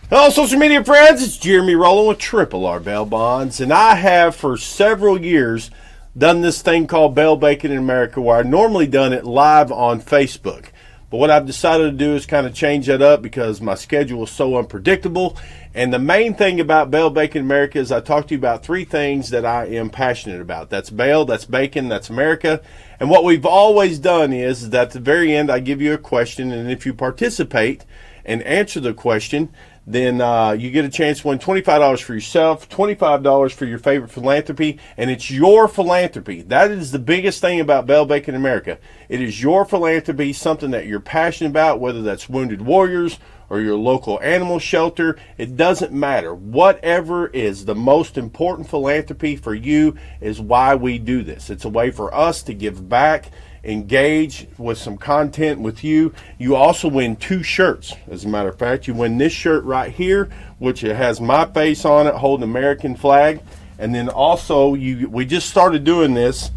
Hello, social media friends. It's Jeremy Rowland with Triple R Bail Bonds, and I have for several years done this thing called Bail Banking in America, where I normally done it live on Facebook. But what I've decided to do is kind of change that up because my schedule is so unpredictable. And the main thing about Bail Banking in America is I talk to you about three things that I am passionate about. That's bail, that's bacon, that's America. And what we've always done is that at the very end I give you a question, and if you participate and answer the question, then you get a chance to win $25 for yourself, $25 for your favorite philanthropy, and it's your philanthropy. That is the biggest thing about Bail Banking in America. It is your philanthropy, something that you're passionate about, whether that's Wounded Warriors or your local animal shelter. It doesn't matter. Whatever is the most important philanthropy for you is why we do this. It's a way for us to give back, engage with some content with you. You also win two shirts. As a matter of fact, you win this shirt right here, which it has my face on it, holding American flag. And then also, we just started doing this.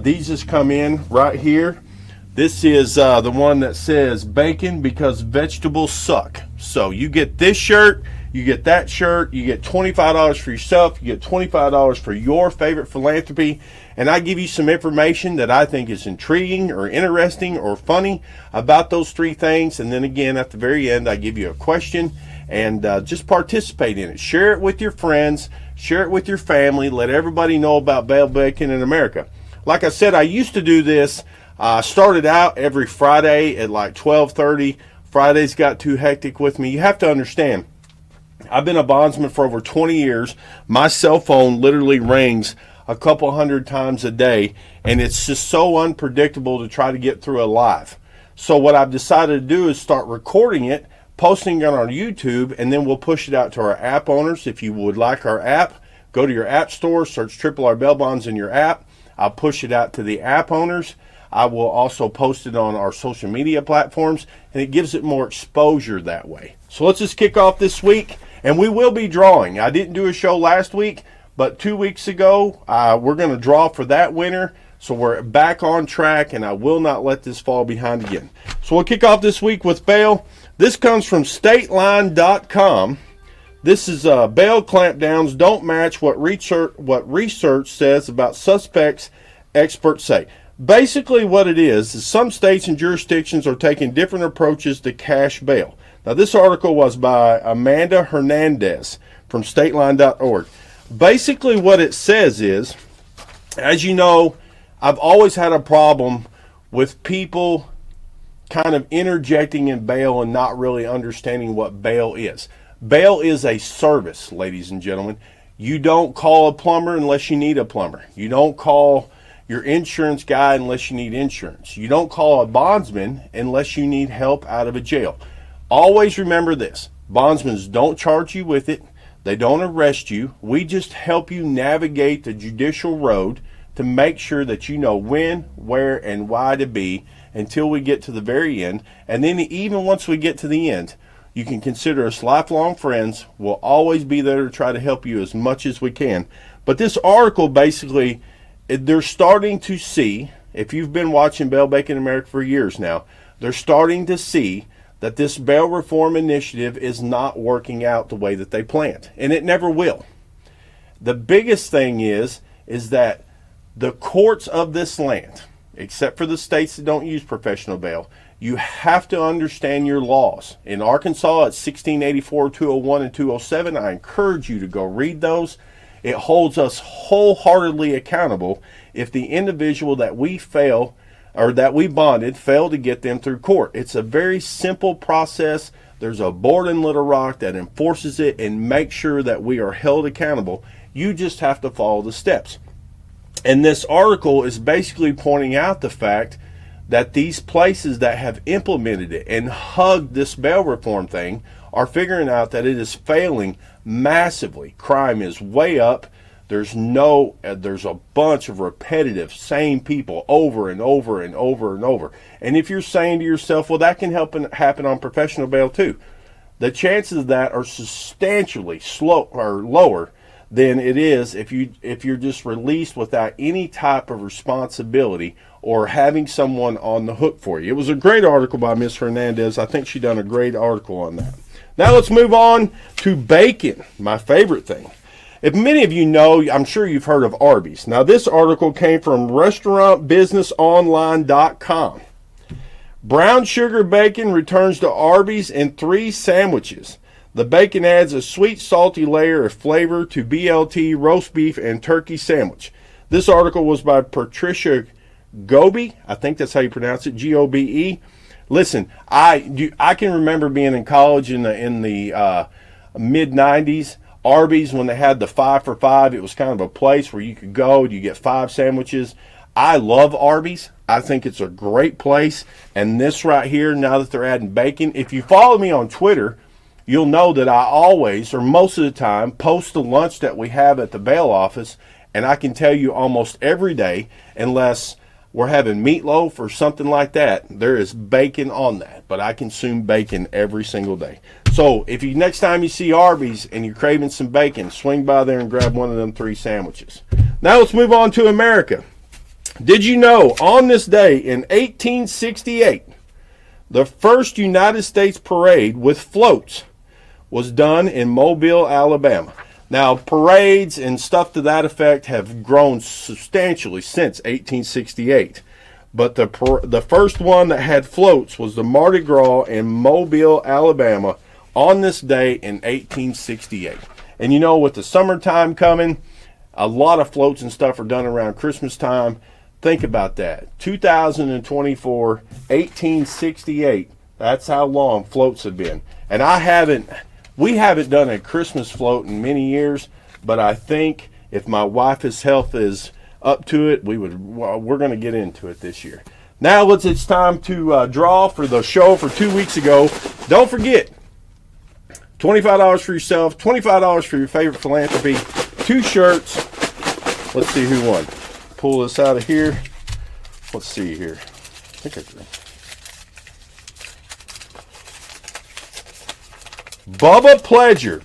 These just come in right here. This is the one that says bacon because vegetables suck. So you get this shirt, you get that shirt, you get $25 for yourself, you get $25 for your favorite philanthropy, and I give you some information that I think is intriguing or interesting or funny about those three things. And then again, at the very end, I give you a question, and just participate in it. Share it with your friends, share it with your family, let everybody know about Bail Banking in America. Like I said, I used to do this. I started out every Friday at like 12:30. Fridays got too hectic with me. You have to understand, I've been a bondsman for over 20 years. My cell phone literally rings a couple hundred times a day, and it's just so unpredictable to try to get through a live. So what I've decided to do is start recording it, posting it on our YouTube, and then we'll push it out to our app owners. If you would like our app, go to your app store, search Triple R Bail Bonds in your app. I'll push it out to the app owners. I will also post it on our social media platforms, and it gives it more exposure that way. So let's just kick off this week, and we will be drawing. I didn't do a show last week, but 2 weeks ago, we're going to draw for that winner. So we're back on track, and I will not let this fall behind again. So we'll kick off this week with bail. This comes from stateline.com. This is bail clampdowns don't match what research says about suspects, experts say. Basically what it is some states and jurisdictions are taking different approaches to cash bail. Now this article was by Amanda Hernandez from stateline.org. Basically what it says is, as you know, I've always had a problem with people kind of interjecting in bail and not really understanding what bail is. Bail is a service, ladies and gentlemen. You don't call a plumber unless you need a plumber. You don't call your insurance guy unless you need insurance. You don't call a bondsman unless you need help out of a jail. Always remember this. Bondsmen don't charge you with it. They don't arrest you. We just help you navigate the judicial road to make sure that you know when, where, and why to be until we get to the very end. And then even once we get to the end, you can consider us lifelong friends. We'll always be there to try to help you as much as we can. But this article basically, they're starting to see, if you've been watching Bail Banking in America for years now, they're starting to see that this bail reform initiative is not working out the way that they planned, and it never will. The biggest thing is that the courts of this land, except for the states that don't use professional bail, you have to understand your laws. In Arkansas, it's 1684, 201, and 207. I encourage you to go read those. It holds us wholeheartedly accountable if the individual that we fail or that we bonded fail to get them through court. It's a very simple process. There's a board in Little Rock that enforces it and makes sure that we are held accountable. You just have to follow the steps. And this article is basically pointing out the fact that these places that have implemented it and hugged this bail reform thing are figuring out that it is failing massively. Crime is way up. There's a bunch of repetitive, same people over and over and over and over. And if you're saying to yourself, well, that can happen on professional bail too, the chances of that are substantially lower than it is if you're just released without any type of responsibility or having someone on the hook for you. It was a great article by Ms. Hernandez. I think she done a great article on that. Now let's move on to bacon, my favorite thing. If many of you know, I'm sure you've heard of Arby's. Now this article came from restaurantbusinessonline.com. Brown sugar bacon returns to Arby's in 3 sandwiches. The bacon adds a sweet, salty layer of flavor to BLT roast beef and turkey sandwich. This article was by Patricia Gobe. I think that's how you pronounce it, Gobe. Listen, I can remember being in college in the mid 90s. Arby's, when they had the 5 for $5, it was kind of a place where you could go, you get 5 sandwiches. I love Arby's. I think it's a great place. And this right here, now that they're adding bacon, if you follow me on Twitter, you'll know that I always, or most of the time, post the lunch that we have at the bail office. And I can tell you almost every day, unless we're having meatloaf or something like that, there is bacon on that. But I consume bacon every single day. So if you next time you see Arby's and you're craving some bacon, swing by there and grab one of them 3 sandwiches. Now let's move on to America. Did you know on this day in 1868, the first United States parade with floats was done in Mobile, Alabama? Now, parades and stuff to that effect have grown substantially since 1868. But the first one that had floats was the Mardi Gras in Mobile, Alabama on this day in 1868. And you know, with the summertime coming, a lot of floats and stuff are done around Christmas time. Think about that. 2024, 1868. That's how long floats have been. And we haven't done a Christmas float in many years, but I think if my wife's health is up to it, we're going to get into it this year. Now it's time to draw for the show for 2 weeks ago. Don't forget, $25 for yourself, $25 for your favorite philanthropy, 2 shirts. Let's see who won. Pull this out of here. Let's see here. I think I drew. Bubba Pledger.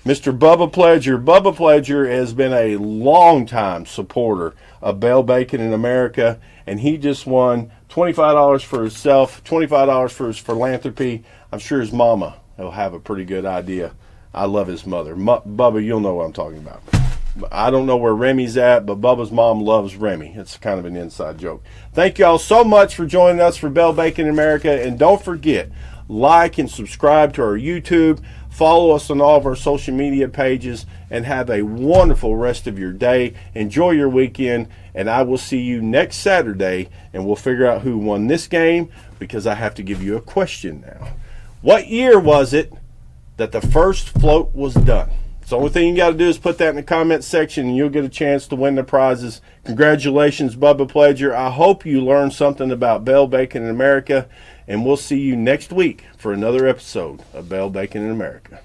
Mr. Bubba Pledger. Bubba Pledger has been a long-time supporter of Bell Bacon in America, and he just won $25 for himself, $25 for his philanthropy. I'm sure his mama will have a pretty good idea. I love his mother. Bubba, you'll know what I'm talking about. I don't know where Remy's at, but Bubba's mom loves Remy. It's kind of an inside joke. Thank you all so much for joining us for Bell Bacon in America, and don't forget, like and subscribe to our YouTube. Follow us on all of our social media pages, and have a wonderful rest of your day. Enjoy your weekend, and I will see you next Saturday, and we'll figure out who won this game, because I have to give you a question now. What year was it that the first float was done? So the only thing you got to do is put that in the comments section, and you'll get a chance to win the prizes. Congratulations, Bubba Pledger. I hope you learned something about Bell Bacon in America, and we'll see you next week for another episode of Bell Bacon in America.